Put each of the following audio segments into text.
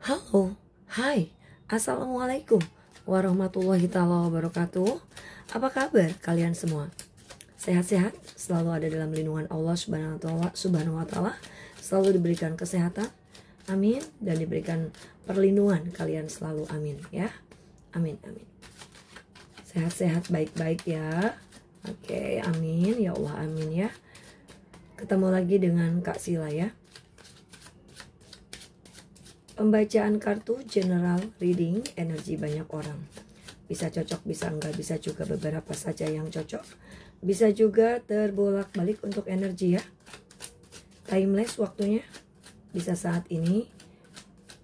Halo, hai, assalamualaikum warahmatullahi taala wabarakatuh. Apa kabar kalian semua? Sehat-sehat, selalu ada dalam lindungan Allah Subhanahu wa taala, selalu diberikan kesehatan, amin, dan diberikan perlindungan kalian selalu, amin ya. Amin, amin. Sehat-sehat, baik-baik ya. Oke, amin ya Allah, amin ya. Ketemu lagi dengan Kak Sila ya. Pembacaan kartu general reading energi banyak orang. Bisa cocok, bisa enggak, bisa juga beberapa saja yang cocok. Bisa juga terbolak-balik untuk energi ya. Timeless waktunya. Bisa saat ini,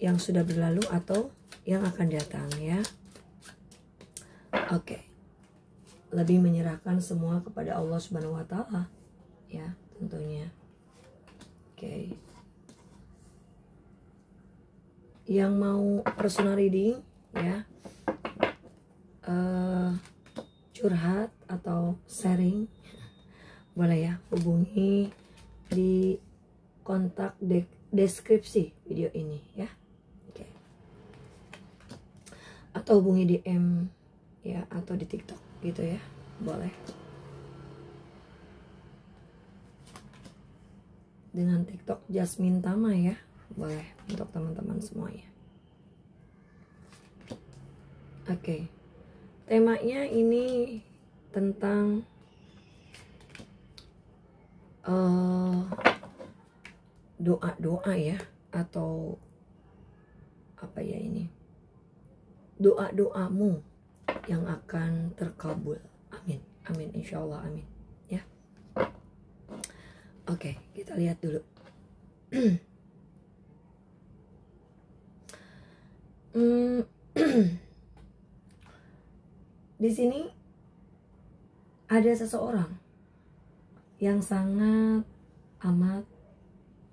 yang sudah berlalu atau yang akan datang ya. Oke. Lebih menyerahkan semua kepada Allah Subhanahu wa taala ya, tentunya. Oke. Yang mau personal reading ya, curhat atau sharing, boleh ya, hubungi di kontak deskripsi video ini ya. Oke. Atau hubungi DM ya, atau di TikTok gitu ya, boleh. Dengan TikTok Jasmine Tama ya, boleh untuk teman-teman semuanya. Oke. Temanya ini tentang doa-doa ya, atau apa ya ini, doa-doamu yang akan terkabul, amin, amin, insya Allah, amin ya. Oke, kita lihat dulu. Di sini ada seseorang yang sangat amat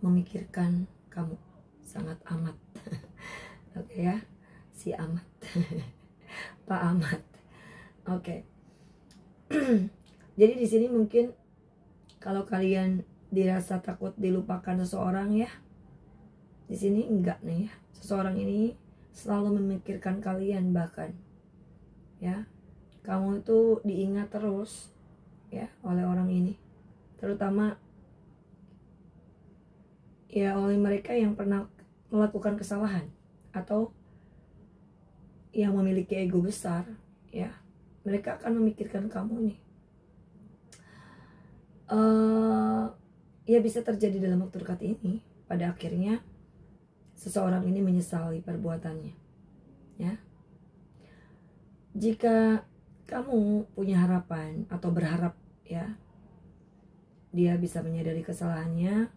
memikirkan kamu, sangat amat. Oke ya, si amat. Pak Amat. Oke. Jadi di sini mungkin kalau kalian dirasa takut dilupakan seseorang ya, di sini enggak nih ya. Seseorang ini selalu memikirkan kalian, bahkan ya, kamu itu diingat terus ya oleh orang ini, terutama ya oleh mereka yang pernah melakukan kesalahan atau yang memiliki ego besar ya. Mereka akan memikirkan kamu nih. Ya bisa terjadi dalam waktu dekat ini. Pada akhirnya seseorang ini menyesali perbuatannya ya. Jika kamu punya harapan atau berharap ya, dia bisa menyadari kesalahannya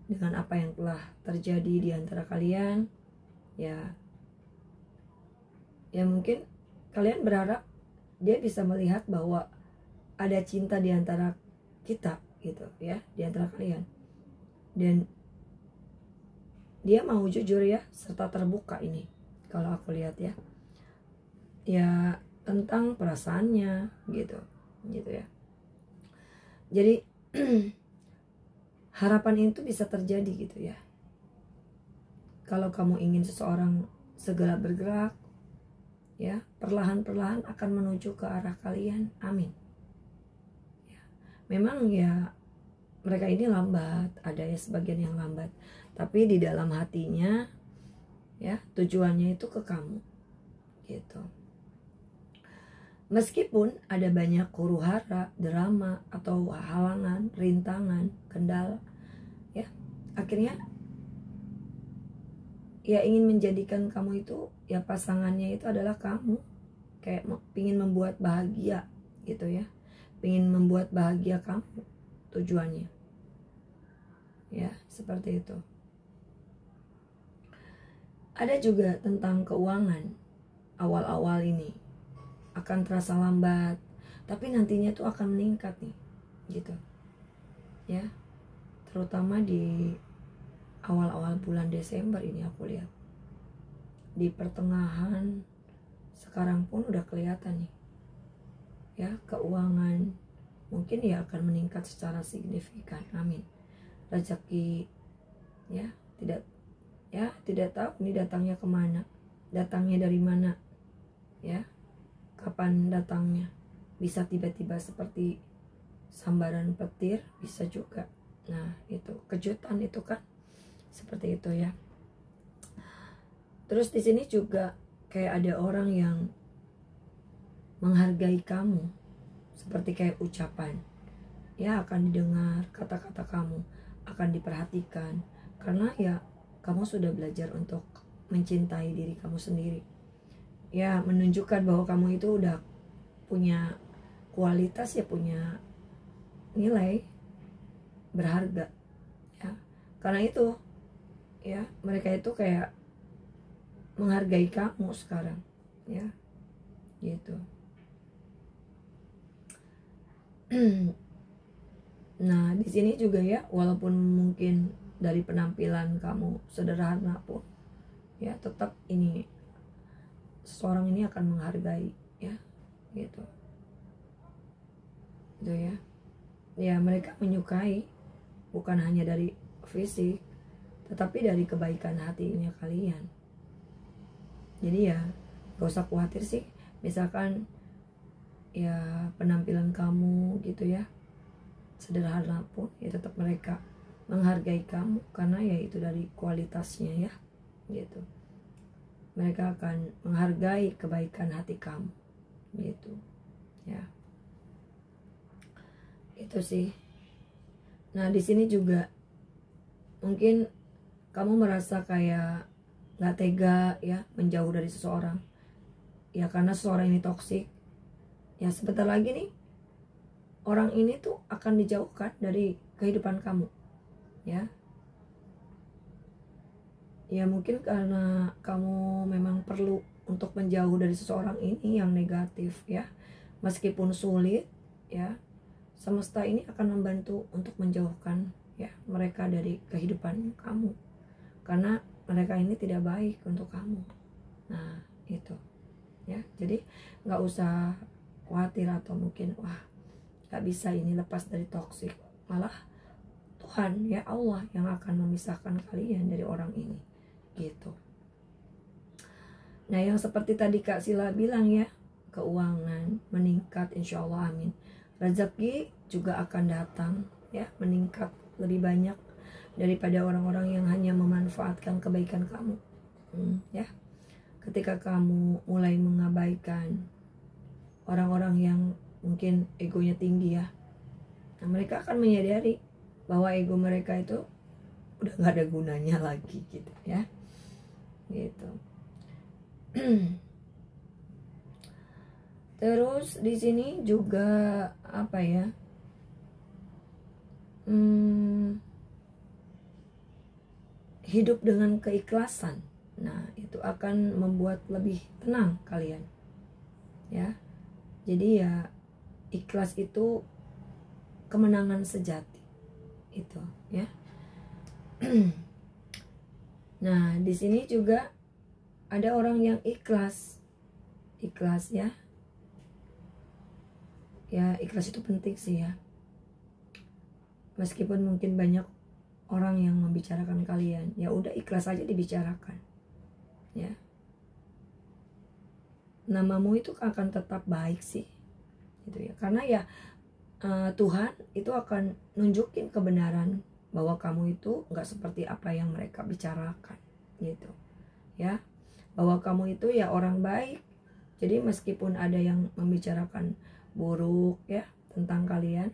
dengan apa yang telah terjadi di antara kalian ya. Ya mungkin kalian berharap dia bisa melihat bahwa ada cinta di antara kita gitu ya, di antara kalian, dan dia mau jujur ya, serta terbuka ini kalau aku lihat ya, ya tentang perasaannya gitu ya. Jadi harapan itu bisa terjadi gitu ya, kalau kamu ingin seseorang segera bergerak ya, perlahan-perlahan akan menuju ke arah kalian, amin ya. Memang ya mereka ini lambat, ada ya sebagian yang lambat, tapi di dalam hatinya ya tujuannya itu ke kamu gitu. Meskipun ada banyak huru-hara, drama, atau halangan, rintangan, kendala ya, akhirnya ya ingin menjadikan kamu itu ya, pasangannya itu adalah kamu, kayak pingin membuat bahagia gitu ya, pingin membuat bahagia kamu tujuannya ya, seperti itu. Ada juga tentang keuangan. Awal-awal ini akan terasa lambat, tapi nantinya tuh akan meningkat nih gitu ya, terutama di awal-awal bulan Desember ini aku lihat. Di pertengahan sekarang pun udah kelihatan nih ya, keuangan mungkin ya akan meningkat secara signifikan, amin. Rezeki ya tidak ya, tidak tahu ini datangnya kemana, datangnya dari mana, ya, kapan datangnya. Bisa tiba-tiba seperti sambaran petir, bisa juga. Nah, itu kejutan itu kan seperti itu ya. Terus di sini juga kayak ada orang yang menghargai kamu, seperti kayak ucapan, ya, akan didengar kata-kata kamu, akan diperhatikan, karena ya kamu sudah belajar untuk mencintai diri kamu sendiri, ya, menunjukkan bahwa kamu itu udah punya kualitas, ya, punya nilai berharga, ya. Karena itu ya, mereka itu kayak menghargai kamu sekarang, ya, gitu. Nah, di sini juga ya, walaupun mungkin dari penampilan kamu sederhana pun, ya, tetap ini seseorang ini akan menghargai, ya, gitu. Gitu ya. Ya, mereka menyukai bukan hanya dari fisik, tetapi dari kebaikan hatinya kalian. Jadi ya, gak usah khawatir sih, misalkan ya penampilan kamu gitu ya sederhana pun, ya tetap mereka menghargai kamu, karena ya itu dari kualitasnya, ya, gitu. Mereka akan menghargai kebaikan hati kamu, gitu, ya. Itu sih. Nah, di sini juga mungkin kamu merasa kayak nggak tega, ya, menjauh dari seseorang, ya, karena seseorang ini toksik. Ya, sebentar lagi nih orang ini tuh akan dijauhkan dari kehidupan kamu, ya. Ya, mungkin karena kamu memang perlu untuk menjauh dari seseorang ini yang negatif, ya. Meskipun sulit, ya, semesta ini akan membantu untuk menjauhkan, ya, mereka dari kehidupan kamu, karena mereka ini tidak baik untuk kamu. Nah, itu, ya. Jadi nggak usah khawatir atau mungkin wah nggak bisa ini lepas dari toksik. Malah Tuhan, ya, Allah yang akan memisahkan kalian dari orang ini, gitu. Nah, yang seperti tadi Kak Sila bilang ya, keuangan meningkat insya Allah, amin. Rezeki juga akan datang, ya, meningkat lebih banyak daripada orang-orang yang hanya memanfaatkan kebaikan kamu, ya. Ketika kamu mulai mengabaikan orang-orang yang mungkin egonya tinggi, ya, nah, mereka akan menyadari bahwa ego mereka itu udah gak ada gunanya lagi, gitu ya, gitu. Terus di sini juga apa ya, hidup dengan keikhlasan. Nah, itu akan membuat lebih tenang kalian, ya. Jadi ya, ikhlas itu kemenangan sejati, itu, ya. Nah, di sini juga ada orang yang ikhlas, ya. Ya, ikhlas itu penting sih, ya. Meskipun mungkin banyak orang yang membicarakan kalian, ya udah ikhlas aja dibicarakan, ya. Namamu itu akan tetap baik sih, gitu ya. Karena ya Tuhan itu akan nunjukin kebenaran bahwa kamu itu nggak seperti apa yang mereka bicarakan, gitu, ya. Bahwa kamu itu ya orang baik. Jadi meskipun ada yang membicarakan buruk, ya, tentang kalian,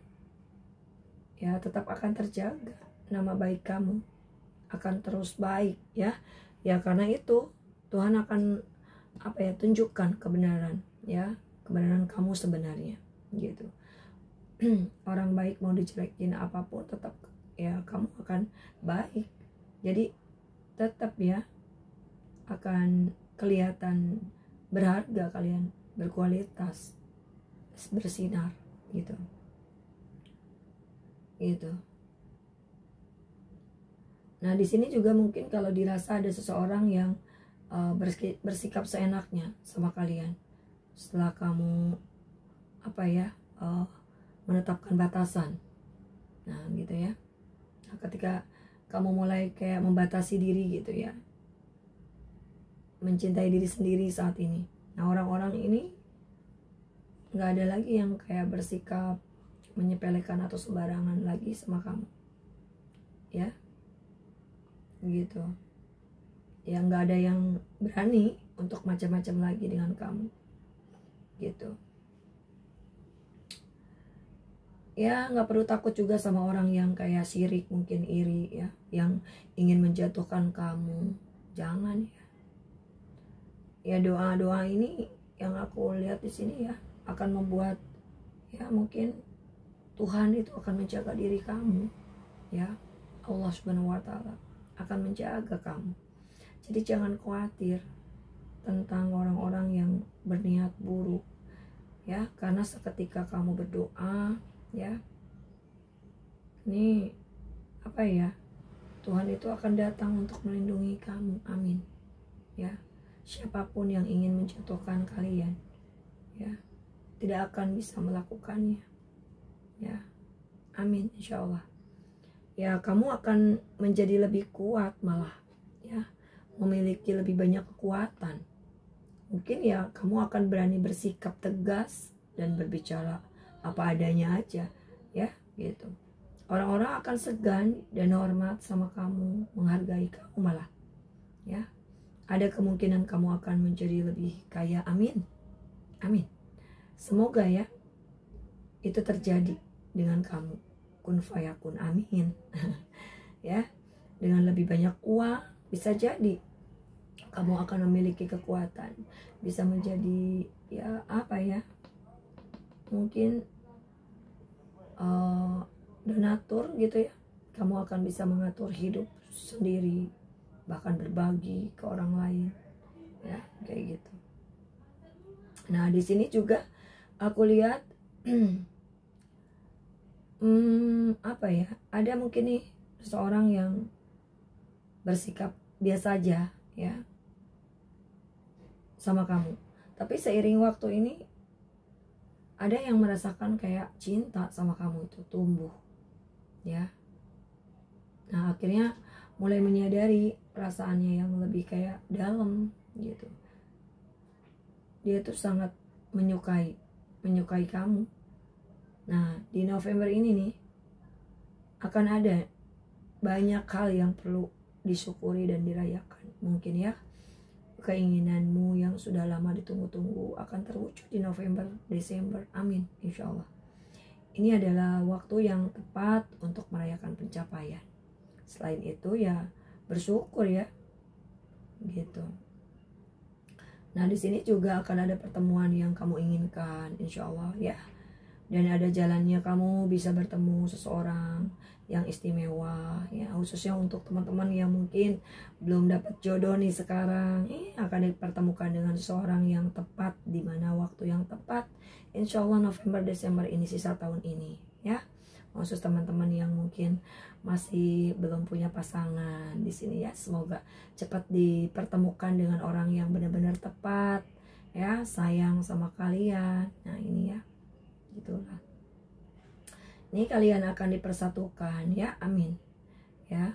ya, tetap akan terjaga. Nama baik kamu akan terus baik, ya. Ya, karena itu Tuhan akan apa ya, tunjukkan kebenaran, ya, kebenaran kamu sebenarnya, gitu. Orang baik mau dijelekin apapun tetap ya kamu akan baik. Jadi tetap ya akan kelihatan berharga, kalian berkualitas, bersinar, gitu. Gitu. Nah, di sini juga mungkin kalau dirasa ada seseorang yang bersikap seenaknya sama kalian setelah kamu apa ya, menetapkan batasan. Nah, gitu ya. Nah, ketika kamu mulai kayak membatasi diri gitu ya, mencintai diri sendiri saat ini. Nah, orang-orang ini nggak ada lagi yang kayak bersikap menyepelekan atau sembarangan lagi sama kamu, ya, gitu. Ya, nggak ada yang berani untuk macam-macam lagi dengan kamu, gitu. Ya, nggak perlu takut juga sama orang yang kayak sirik, mungkin iri ya, yang ingin menjatuhkan kamu. Jangan ya. Ya, doa-doa ini yang aku lihat di sini ya akan membuat ya mungkin Tuhan itu akan menjaga diri kamu, ya. Allah Subhanahu wa taala akan menjaga kamu. Jadi jangan khawatir tentang orang-orang yang berniat buruk, ya, karena seketika kamu berdoa, ya, ini apa ya, Tuhan itu akan datang untuk melindungi kamu. Amin, ya. Siapapun yang ingin menjatuhkan kalian, ya, tidak akan bisa melakukannya, ya. Amin, insya Allah. Ya, kamu akan menjadi lebih kuat malah, ya, memiliki lebih banyak kekuatan. Mungkin ya kamu akan berani bersikap tegas dan berbicara apa adanya aja, ya, gitu. Orang-orang akan segan dan hormat sama kamu, menghargai kamu malah, ya. Ada kemungkinan kamu akan menjadi lebih kaya. Amin, amin. Semoga ya itu terjadi dengan kamu. Kun fayakun, amin. Ya, dengan lebih banyak uang bisa jadi kamu akan memiliki kekuatan, bisa menjadi ya apa ya, mungkin donatur gitu ya. Kamu akan bisa mengatur hidup sendiri, bahkan berbagi ke orang lain, ya, kayak gitu. Nah, di sini juga aku lihat apa ya, ada mungkin nih seseorang yang bersikap biasa aja ya sama kamu, tapi seiring waktu ini ada yang merasakan kayak cinta sama kamu itu tumbuh, ya. Nah, akhirnya mulai menyadari perasaannya yang lebih kayak dalam gitu. Dia tuh sangat menyukai kamu. Nah, di November ini nih akan ada banyak hal yang perlu disyukuri dan dirayakan. Mungkin ya keinginanmu yang sudah lama ditunggu-tunggu akan terwujud di November, Desember. Amin, insya Allah. Ini adalah waktu yang tepat untuk merayakan pencapaian. Selain itu ya bersyukur ya, gitu. Nah, di sini juga akan ada pertemuan yang kamu inginkan, insya Allah ya. Dan ada jalannya kamu bisa bertemu seseorang yang istimewa, ya, khususnya untuk teman-teman yang mungkin belum dapat jodoh nih sekarang, akan dipertemukan dengan seseorang yang tepat di mana waktu yang tepat, insya Allah November Desember ini, sisa tahun ini, ya. Khusus teman-teman yang mungkin masih belum punya pasangan di sini ya, semoga cepat dipertemukan dengan orang yang benar-benar tepat, ya, sayang sama kalian. Nah, ini ya, gitulah. Ini kalian akan dipersatukan ya, amin. Ya,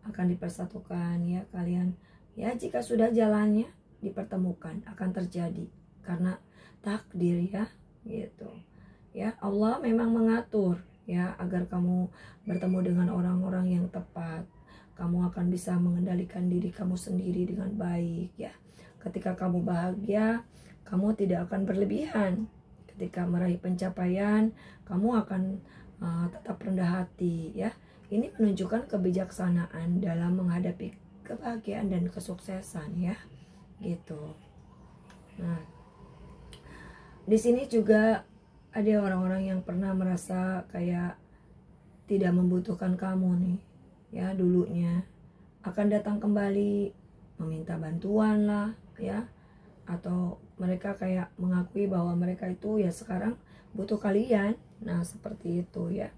akan dipersatukan ya kalian. Ya, jika sudah jalannya dipertemukan akan terjadi karena takdir ya, gitu. Ya, Allah memang mengatur ya agar kamu bertemu dengan orang-orang yang tepat. Kamu akan bisa mengendalikan diri kamu sendiri dengan baik ya. Ketika kamu bahagia, kamu tidak akan berlebihan. Ketika meraih pencapaian, kamu akan tetap rendah hati ya. Ini menunjukkan kebijaksanaan dalam menghadapi kebahagiaan dan kesuksesan ya, gitu. Nah, di sini juga ada orang-orang yang pernah merasa kayak tidak membutuhkan kamu nih ya, dulunya akan datang kembali meminta bantuan lah ya, atau mereka kayak mengakui bahwa mereka itu ya sekarang butuh kalian. Nah, seperti itu ya.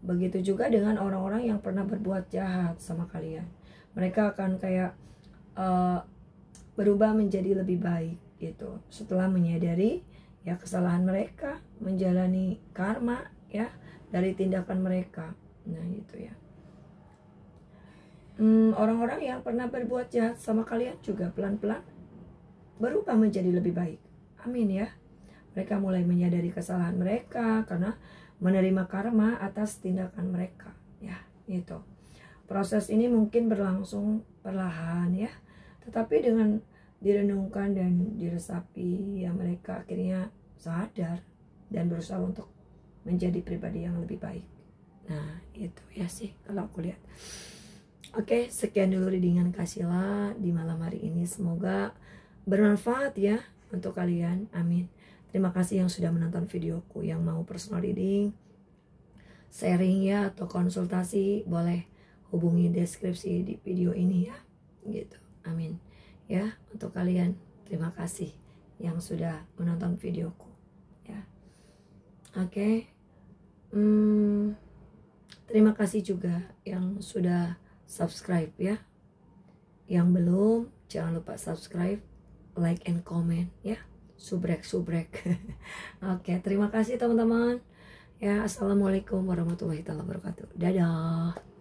Begitu juga dengan orang-orang yang pernah berbuat jahat sama kalian. Mereka akan kayak berubah menjadi lebih baik gitu setelah menyadari ya kesalahan mereka, menjalani karma ya dari tindakan mereka. Nah, gitu ya. Orang-orang yang pernah berbuat jahat sama kalian juga pelan-pelan berubah menjadi lebih baik. Amin ya. Mereka mulai menyadari kesalahan mereka karena menerima karma atas tindakan mereka. Ya, itu. Proses ini mungkin berlangsung perlahan ya. Tetapi dengan direnungkan dan diresapi, ya mereka akhirnya sadar dan berusaha untuk menjadi pribadi yang lebih baik. Nah, itu ya sih kalau aku lihat. Oke, sekian dulu readingan Kasila di malam hari ini. Semoga bermanfaat ya untuk kalian. Amin. Terima kasih yang sudah menonton videoku. Yang mau personal reading, sharing ya, atau konsultasi, boleh hubungi deskripsi di video ini ya. Gitu. Amin. Ya, untuk kalian terima kasih yang sudah menonton videoku. Ya. Oke. Terima kasih juga yang sudah subscribe ya. Yang belum, jangan lupa subscribe, like and comment ya. Subrek. Oke, terima kasih teman-teman. Ya, assalamualaikum warahmatullahi wabarakatuh. Dadah.